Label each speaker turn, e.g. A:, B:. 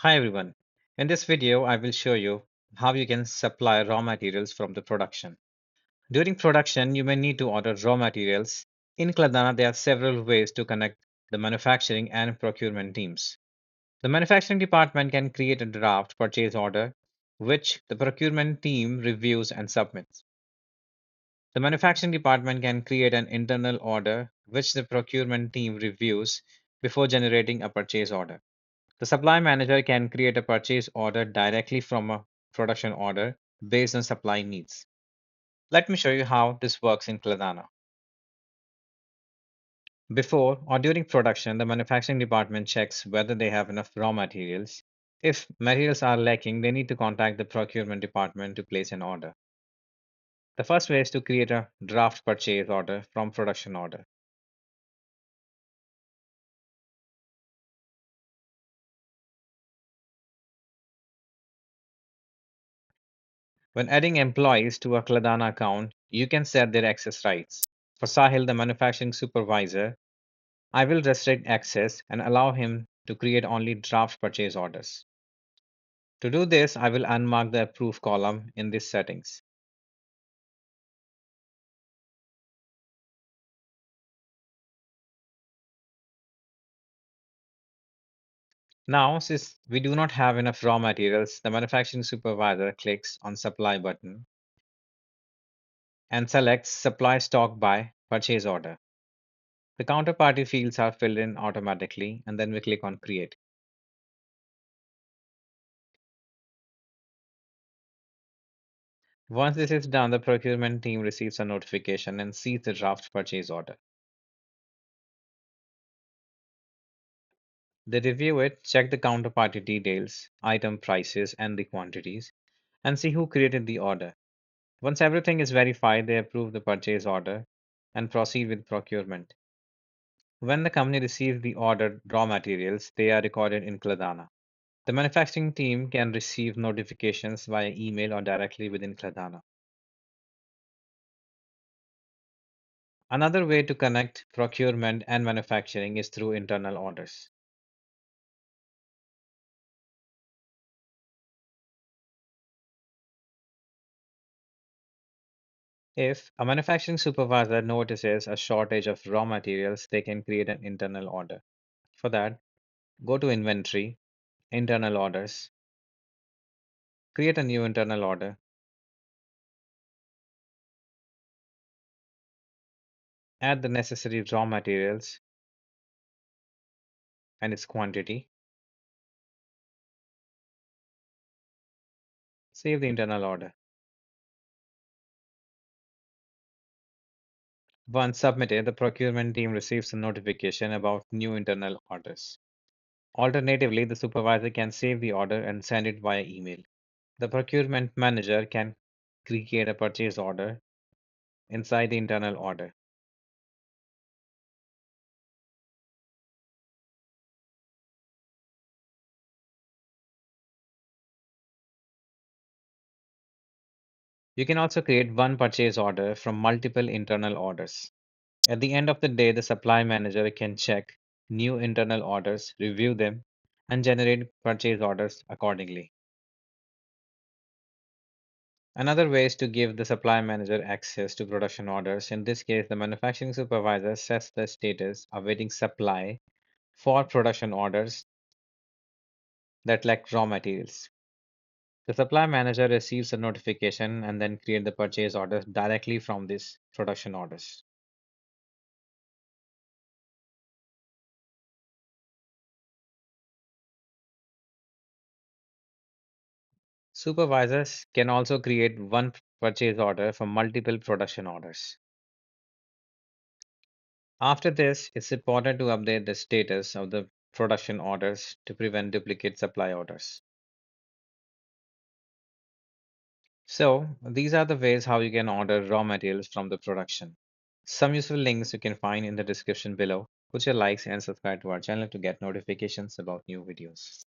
A: Hi everyone. In this video, I will show you how you can supply raw materials from the production. During production, you may need to order raw materials. In Kladana, there are several ways to connect the manufacturing and procurement teams. The manufacturing department can create a draft purchase order, which the procurement team reviews and submits. The manufacturing department can create an internal order, which the procurement team reviews before generating a purchase order. The supply manager can create a purchase order directly from a production order based on supply needs. Let me show you how this works in Kladana. Before or during production, the manufacturing department checks whether they have enough raw materials. If materials are lacking, they need to contact the procurement department to place an order. The first way is to create a draft purchase order from production order. When adding employees to a Kladana account, you can set their access rights. For Sahil, the manufacturing supervisor, I will restrict access and allow him to create only draft purchase orders. To do this, I will unmark the approve column in these settings. Now, since we do not have enough raw materials, the manufacturing supervisor clicks on supply button and selects supply stock by purchase order. The counterparty fields are filled in automatically, and then we click on create. Once this is done, the procurement team receives a notification and sees the draft purchase order. They review it, check the counterparty details, item prices, and the quantities, and see who created the order. Once everything is verified, they approve the purchase order and proceed with procurement. When the company receives the ordered raw materials, they are recorded in Kladana. The manufacturing team can receive notifications via email or directly within Kladana. Another way to connect procurement and manufacturing is through internal orders. If a manufacturing supervisor notices a shortage of raw materials, they can create an internal order. For that, go to Inventory, Internal Orders, create a new internal order, add the necessary raw materials and its quantity, save the internal order. Once submitted, the procurement team receives a notification about new internal orders. Alternatively, the supervisor can save the order and send it via email. The procurement manager can create a purchase order inside the internal order. You can also create one purchase order from multiple internal orders. At the end of the day, the supply manager can check new internal orders, review them, and generate purchase orders accordingly. Another way is to give the supply manager access to production orders. In this case, the manufacturing supervisor sets the status awaiting supply for production orders that lack raw materials. The supply manager receives a notification and then create the purchase orders directly from these production orders. Supervisors can also create one purchase order for multiple production orders. After this, it's important to update the status of the production orders to prevent duplicate supply orders. So, these are the ways how you can order raw materials from the production. Some useful links you can find in the description below. Put your likes and subscribe to our channel to get notifications about new videos.